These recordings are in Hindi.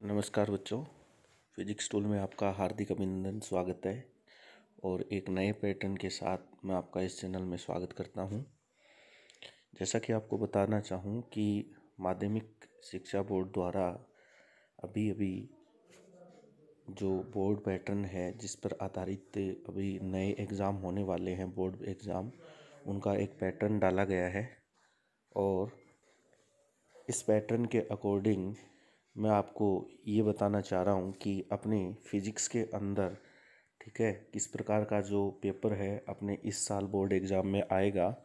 नमस्कार बच्चों, फिजिक्स टूल में आपका हार्दिक अभिनंदन स्वागत है। और एक नए पैटर्न के साथ मैं आपका इस चैनल में स्वागत करता हूं। जैसा कि आपको बताना चाहूं कि माध्यमिक शिक्षा बोर्ड द्वारा अभी जो बोर्ड पैटर्न है जिस पर आधारित अभी नए एग्ज़ाम होने वाले हैं, बोर्ड एग्ज़ाम, उनका एक पैटर्न डाला गया है। और इस पैटर्न के अकॉर्डिंग मैं आपको ये बताना चाह रहा हूँ कि अपने फिज़िक्स के अंदर, ठीक है, किस प्रकार का जो पेपर है अपने इस साल बोर्ड एग्ज़ाम में आएगा,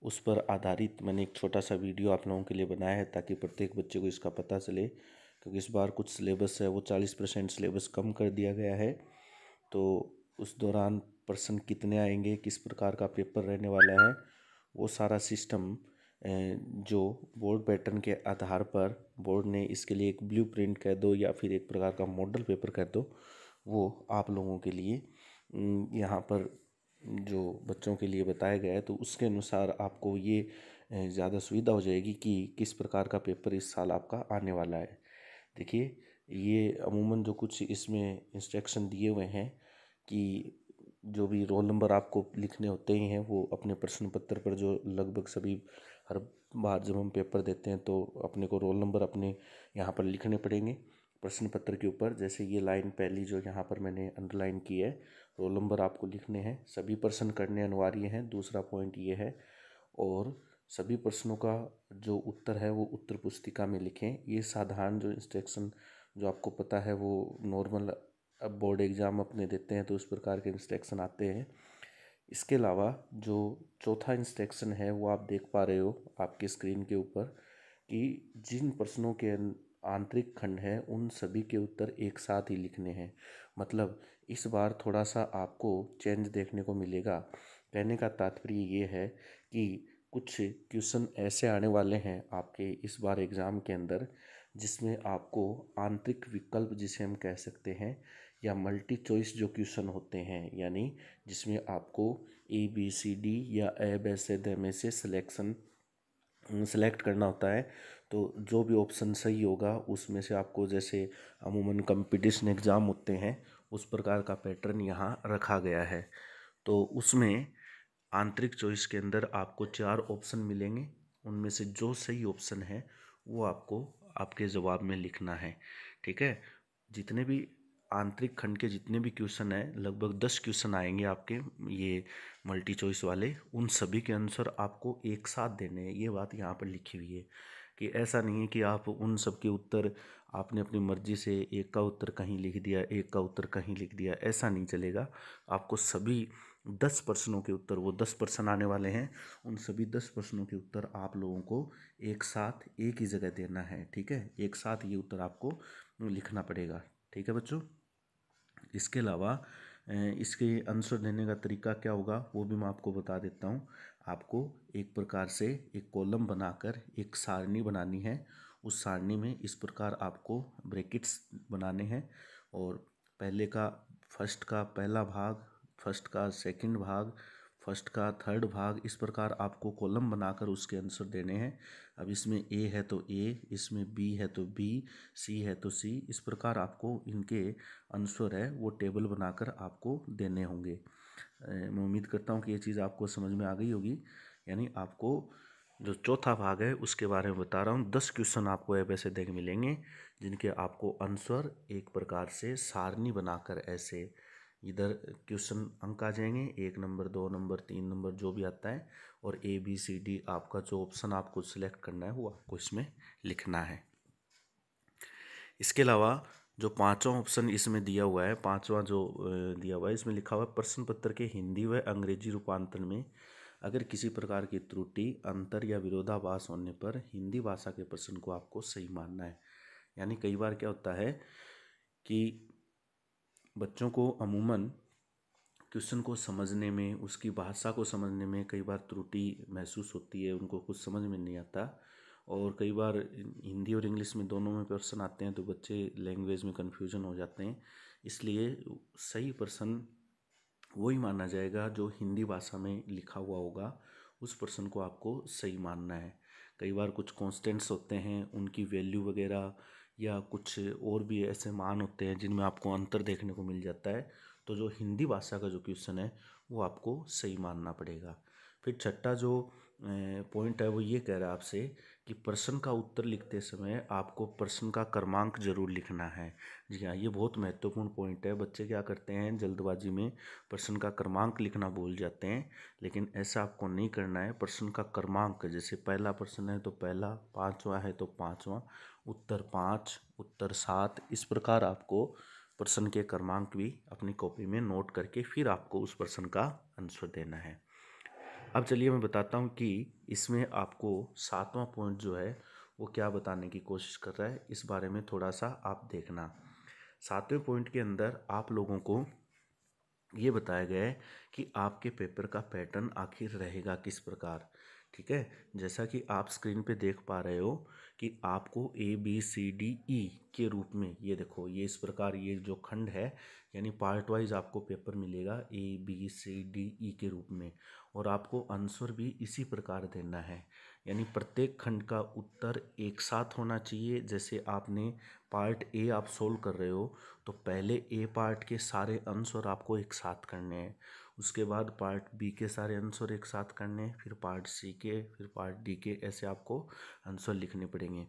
उस पर आधारित मैंने एक छोटा सा वीडियो आप लोगों के लिए बनाया है ताकि प्रत्येक बच्चे को इसका पता चले। क्योंकि इस बार कुछ सिलेबस है वो 40% सिलेबस कम कर दिया गया है, तो उस दौरान पर्सन कितने आएंगे, किस प्रकार का पेपर रहने वाला है, वो सारा सिस्टम जो बोर्ड पैटर्न के आधार पर बोर्ड ने इसके लिए एक ब्लूप्रिंट कह दो या फिर एक प्रकार का मॉडल पेपर कह दो, वो आप लोगों के लिए यहाँ पर जो बच्चों के लिए बताया गया है, तो उसके अनुसार आपको ये ज़्यादा सुविधा हो जाएगी कि किस प्रकार का पेपर इस साल आपका आने वाला है। देखिए, ये अमूमन जो कुछ इसमें इंस्ट्रक्शन दिए हुए हैं कि जो भी रोल नंबर आपको लिखने होते ही हैं वो अपने प्रश्न पत्र पर, जो लगभग सभी हर बार जब हम पेपर देते हैं तो अपने को रोल नंबर अपने यहाँ पर लिखने पड़ेंगे प्रश्न पत्र के ऊपर। जैसे ये लाइन पहली जो यहाँ पर मैंने अंडरलाइन की है, रोल नंबर आपको लिखने हैं, सभी प्रश्न करने अनिवार्य हैं। दूसरा पॉइंट ये है, और सभी प्रश्नों का जो उत्तर है वो उत्तर पुस्तिका में लिखें। ये साधारण जो इंस्ट्रक्शन जो आपको पता है वो नॉर्मल अब बोर्ड एग्ज़ाम अपने देते हैं तो उस प्रकार के इंस्ट्रक्शन आते हैं। इसके अलावा जो चौथा इंस्ट्रक्शन है वो आप देख पा रहे हो आपके स्क्रीन के ऊपर कि जिन प्रश्नों के आंतरिक खंड हैं उन सभी के उत्तर एक साथ ही लिखने हैं। मतलब इस बार थोड़ा सा आपको चेंज देखने को मिलेगा। कहने का तात्पर्य ये है कि कुछ क्वेश्चन ऐसे आने वाले हैं आपके इस बार एग्ज़ाम के अंदर जिसमें आपको आंतरिक विकल्प, जिसे हम कह सकते हैं, या मल्टी चॉइस जो क्वेश्चन होते हैं, यानी जिसमें आपको ABCD या ए बी सी डी में से सेलेक्ट करना होता है। तो जो भी ऑप्शन सही होगा उसमें से आपको, जैसे अमूमन कंपटीशन एग्ज़ाम होते हैं, उस प्रकार का पैटर्न यहाँ रखा गया है। तो उसमें आंतरिक चॉइस के अंदर आपको 4 ऑप्शन मिलेंगे। उनमें से जो सही ऑप्शन है वो आपको आपके जवाब में लिखना है, ठीक है। जितने भी आंतरिक खंड के जितने भी क्वेश्चन हैं, लगभग 10 क्वेश्चन आएंगे आपके ये मल्टी चॉइस वाले, उन सभी के आंसर आपको एक साथ देने हैं। ये बात यहाँ पर लिखी हुई है कि ऐसा नहीं है कि आप उन सब के उत्तर आपने अपनी मर्जी से एक का उत्तर कहीं लिख दिया, एक का उत्तर कहीं लिख दिया, ऐसा नहीं चलेगा। आपको सभी 10 प्रश्नों के उत्तर, वो 10 प्रश्न आने वाले हैं, उन सभी 10 प्रश्नों के उत्तर आप लोगों को एक साथ एक ही जगह देना है, ठीक है। एक साथ ये उत्तर आपको लिखना पड़ेगा, ठीक है बच्चों। इसके अलावा इसके आंसर देने का तरीका क्या होगा वो भी मैं आपको बता देता हूँ। आपको एक प्रकार से एक कॉलम बनाकर एक सारणी बनानी है। उस सारणी में इस प्रकार आपको ब्रैकेट्स बनाने हैं, और पहले का फर्स्ट का पहला भाग, फर्स्ट का सेकंड भाग, फर्स्ट का थर्ड भाग, इस प्रकार आपको कॉलम बनाकर उसके आंसर देने हैं। अब इसमें ए है तो ए, इसमें बी है तो बी, सी है तो सी, इस प्रकार आपको इनके आंसर है वो टेबल बनाकर आपको देने होंगे। मैं उम्मीद करता हूँ कि ये चीज़ आपको समझ में आ गई होगी। यानी आपको जो चौथा भाग है उसके बारे में बता रहा हूँ। 10 क्वेश्चन आपको ऐसे देख मिलेंगे जिनके आपको आंसर एक प्रकार से सारणी बनाकर ऐसे इधर क्वेश्चन अंक आ जाएंगे, 1 नंबर, 2 नंबर, 3 नंबर, जो भी आता है, और ABCD आपका जो ऑप्शन आपको सिलेक्ट करना है वो आपको इसमें लिखना है। इसके अलावा जो पांचवा ऑप्शन इसमें दिया हुआ है, पांचवा जो दिया हुआ है, इसमें लिखा हुआ है प्रश्न पत्र के हिंदी व अंग्रेजी रूपांतरण में अगर किसी प्रकार की त्रुटि, अंतर या विरोधाभास होने पर हिंदी भाषा के प्रश्न को आपको सही मानना है। यानी कई बार क्या होता है कि बच्चों को अमूमन क्वेश्चन को समझने में, उसकी भाषा को समझने में कई बार त्रुटि महसूस होती है, उनको कुछ समझ में नहीं आता। और कई बार हिंदी और इंग्लिश में दोनों में प्रश्न आते हैं तो बच्चे लैंग्वेज में कन्फ्यूजन हो जाते हैं। इसलिए सही प्रश्न वही माना जाएगा जो हिंदी भाषा में लिखा हुआ होगा, उस प्रश्न को आपको सही मानना है। कई बार कुछ कॉन्स्टेंट्स होते हैं, उनकी वैल्यू वगैरह या कुछ और भी ऐसे मान होते हैं जिनमें आपको अंतर देखने को मिल जाता है, तो जो हिंदी भाषा का जो क्वेश्चन है वो आपको सही मानना पड़ेगा। फिर छठा जो पॉइंट है वो ये कह रहा है आपसे कि प्रश्न का उत्तर लिखते समय आपको प्रश्न का क्रमांक जरूर लिखना है। जी हाँ, ये बहुत महत्वपूर्ण पॉइंट है। बच्चे क्या करते हैं, जल्दबाजी में प्रश्न का क्रमांक लिखना भूल जाते हैं, लेकिन ऐसा आपको नहीं करना है। प्रश्न का क्रमांक, जैसे पहला प्रश्न है तो पहला, पांचवा है तो पांचवा, उत्तर 5, उत्तर 7, इस प्रकार आपको प्रश्न के क्रमांक भी अपनी कॉपी में नोट करके फिर आपको उस प्रश्न का आंसर देना है। अब चलिए मैं बताता हूँ कि इसमें आपको 7वां पॉइंट जो है वो क्या बताने की कोशिश कर रहा है, इस बारे में थोड़ा सा आप देखना। 7वें पॉइंट के अंदर आप लोगों को ये बताया गया है कि आपके पेपर का पैटर्न आखिर रहेगा किस प्रकार। ठीक है, जैसा कि आप स्क्रीन पे देख पा रहे हो कि आपको ABCDE के रूप में, ये देखो ये इस प्रकार ये जो खंड है यानी पार्ट वाइज आपको पेपर मिलेगा ABCDE के रूप में, और आपको आंसर भी इसी प्रकार देना है। यानी प्रत्येक खंड का उत्तर एक साथ होना चाहिए। जैसे आपने पार्ट ए आप सोल्व कर रहे हो तो पहले ए पार्ट के सारे आंसर आपको एक साथ करने हैं, उसके बाद पार्ट बी के सारे आंसर एक साथ करने हैं, फिर पार्ट सी के, फिर पार्ट डी के, ऐसे आपको आंसर लिखने पड़ेंगे।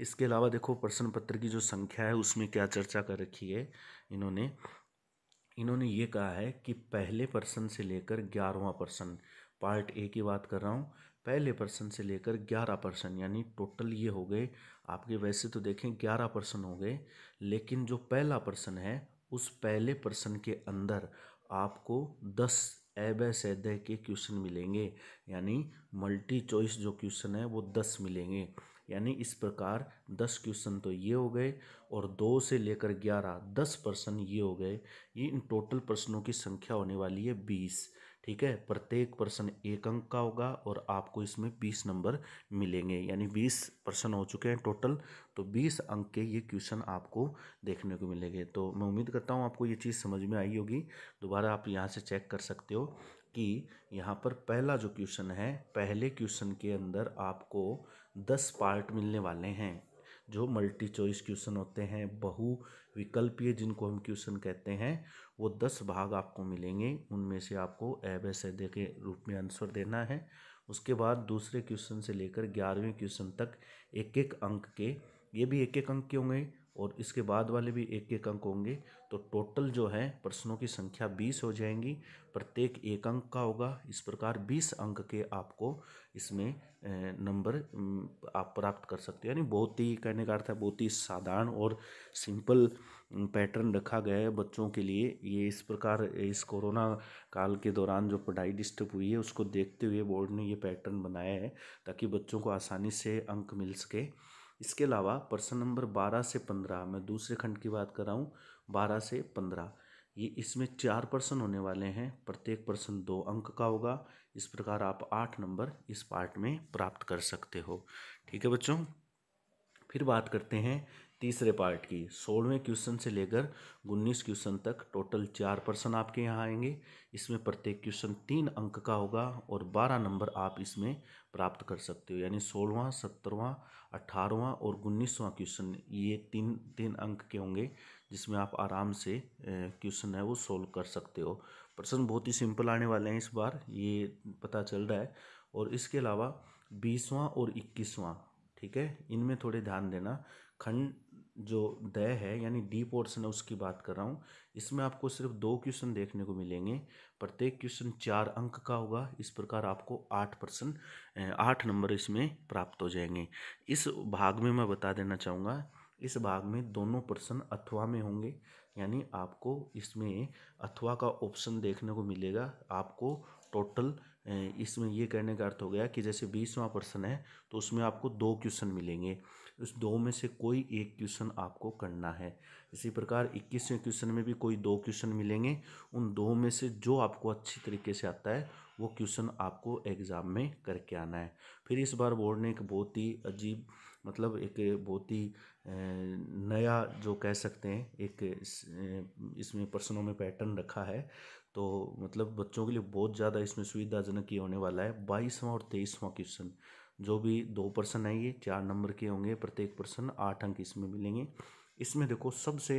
इसके अलावा देखो प्रश्न पत्र की जो संख्या है उसमें क्या चर्चा कर रखी है इन्होंने ये कहा है कि पहले प्रश्न से लेकर 11वां प्रश्न, पार्ट ए की बात कर रहा हूँ, पहले प्रश्न से लेकर 11 प्रश्न, यानी टोटल ये हो गए आपके, वैसे तो देखें 11 प्रश्न हो गए, लेकिन जो पहला प्रश्न है उस पहले प्रश्न के अंदर आपको 10 अ-ब-च-द के क्वेश्चन मिलेंगे, यानी मल्टी चॉइस जो क्वेश्चन है वो 10 मिलेंगे। यानी इस प्रकार 10 क्वेश्चन तो ये हो गए, और 2 से लेकर 11 10 प्रश्न ये हो गए। ये इन टोटल प्रश्नों की संख्या होने वाली है 20। ठीक है, प्रत्येक प्रश्न 1 अंक का होगा और आपको इसमें 20 नंबर मिलेंगे, यानी 20 प्रश्न हो चुके हैं टोटल, तो 20 अंक के ये क्वेश्चन आपको देखने को मिलेंगे। तो मैं उम्मीद करता हूँ आपको ये चीज़ समझ में आई होगी। दोबारा आप यहाँ से चेक कर सकते हो कि यहाँ पर पहला जो क्वेश्चन है, पहले क्वेश्चन के अंदर आपको 10 पार्ट मिलने वाले हैं, जो मल्टी चॉइस क्वेश्चन होते हैं, बहु विकल्पीय जिनको हम क्वेश्चन कहते हैं, वो 10 भाग आपको मिलेंगे। उनमें से आपको अ-ब-च-द के रूप में आंसर देना है। उसके बाद दूसरे क्वेश्चन से लेकर 11वें क्वेश्चन तक एक एक अंक के, ये भी एक एक अंक के होंगे और इसके बाद वाले भी एक एक अंक होंगे। तो टोटल जो है प्रश्नों की संख्या 20 हो जाएंगी, प्रत्येक एक अंक का होगा। इस प्रकार 20 अंक के आपको इसमें नंबर आप प्राप्त कर सकते हो। यानी बहुत ही, कहने का अर्थ है बहुत ही साधारण और सिंपल पैटर्न रखा गया है बच्चों के लिए। ये इस प्रकार इस कोरोना काल के दौरान जो पढ़ाई डिस्टर्ब हुई है उसको देखते हुए बोर्ड ने ये पैटर्न बनाया है, ताकि बच्चों को आसानी से अंक मिल सके। इसके अलावा प्रश्न नंबर 12 से 15, मैं दूसरे खंड की बात कर रहा हूँ, 12 से 15, ये इसमें 4 प्रश्न होने वाले हैं, प्रत्येक प्रश्न 2 अंक का होगा। इस प्रकार आप 8 नंबर इस पार्ट में प्राप्त कर सकते हो। ठीक है बच्चों, फिर बात करते हैं तीसरे पार्ट की। 16वें क्वेश्चन से लेकर 19 क्वेश्चन तक टोटल 4 प्रश्न आपके यहाँ आएंगे। इसमें प्रत्येक क्वेश्चन 3 अंक का होगा और 12 नंबर आप इसमें प्राप्त कर सकते हो। यानी 16वां, 17वां, 18वां और 19वां क्वेश्चन ये 3 अंक के होंगे, जिसमें आप आराम से क्वेश्चन है वो सोल्व कर सकते हो। प्रश्न बहुत ही सिंपल आने वाले हैं इस बार, ये पता चल रहा है। और इसके अलावा 20वां और 21वां, ठीक है, इनमें थोड़े ध्यान देना। खंड जो द है यानी डी पोर्शन है उसकी बात कर रहा हूँ, इसमें आपको सिर्फ 2 क्वेश्चन देखने को मिलेंगे, प्रत्येक क्वेश्चन 4 अंक का होगा। इस प्रकार आपको 8 नंबर इसमें प्राप्त हो जाएंगे। इस भाग में मैं बता देना चाहूँगा, इस भाग में दोनों प्रश्न अथवा में होंगे, यानी आपको इसमें अथवा का ऑप्शन देखने को मिलेगा। आपको टोटल इसमें ये कहने का अर्थ हो गया कि जैसे 20वां प्रश्न है तो उसमें आपको 2 क्वेश्चन मिलेंगे, उस 2 में से कोई एक क्वेश्चन आपको करना है। इसी प्रकार 21वें क्वेश्चन में भी कोई 2 क्वेश्चन मिलेंगे, उन 2 में से जो आपको अच्छी तरीके से आता है वो क्वेश्चन आपको एग्ज़ाम में करके आना है। फिर इस बार बोर्ड ने एक बहुत ही अजीब, मतलब एक बहुत ही नया जो कह सकते हैं एक इसमें प्रश्नों में पैटर्न रखा है, तो मतलब बच्चों के लिए बहुत ज़्यादा इसमें सुविधाजनक ये होने वाला है। 22वां और 23वां क्वेश्चन जो भी 2 प्रश्न है ये 4 नंबर के होंगे, प्रत्येक प्रश्न 8 अंक इसमें मिलेंगे। इसमें देखो सबसे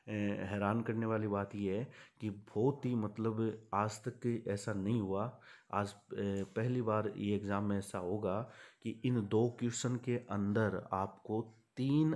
हैरान करने वाली बात ये है कि बहुत ही मतलब आज तक ऐसा नहीं हुआ। आज पहली बार ये एग्ज़ाम में ऐसा होगा कि इन 2 क्वेश्चन के अंदर आपको 3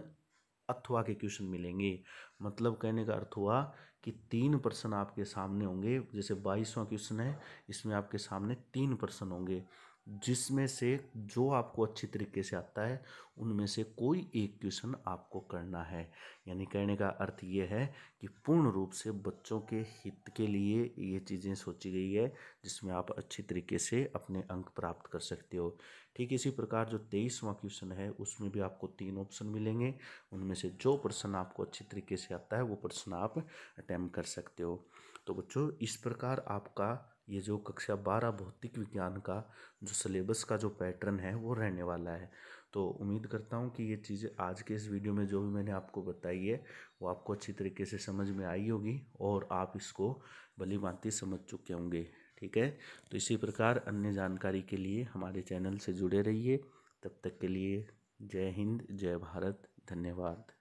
अथवा के क्वेश्चन मिलेंगे। मतलब कहने का अर्थ हुआ कि 3 प्रश्न आपके सामने होंगे। जैसे 22वां क्वेश्चन है, इसमें आपके सामने 3 प्रश्न होंगे, जिसमें से जो आपको अच्छी तरीके से आता है उनमें से कोई एक क्वेश्चन आपको करना है। यानी कहने का अर्थ ये है कि पूर्ण रूप से बच्चों के हित के लिए ये चीज़ें सोची गई है, जिसमें आप अच्छी तरीके से अपने अंक प्राप्त कर सकते हो। ठीक इसी प्रकार जो 23वां क्वेश्चन है उसमें भी आपको 3 ऑप्शन मिलेंगे, उनमें से जो प्रश्न आपको अच्छी तरीके से आता है वो प्रश्न आप अटेम्प्ट कर सकते हो। तो बच्चों इस प्रकार आपका ये जो कक्षा 12 भौतिक विज्ञान का जो सिलेबस का जो पैटर्न है वो रहने वाला है। तो उम्मीद करता हूँ कि ये चीज़ें आज के इस वीडियो में जो भी मैंने आपको बताई है वो आपको अच्छी तरीके से समझ में आई होगी और आप इसको भली-भांति समझ चुके होंगे। ठीक है, तो इसी प्रकार अन्य जानकारी के लिए हमारे चैनल से जुड़े रहिए। तब तक के लिए जय हिंद, जय भारत, धन्यवाद।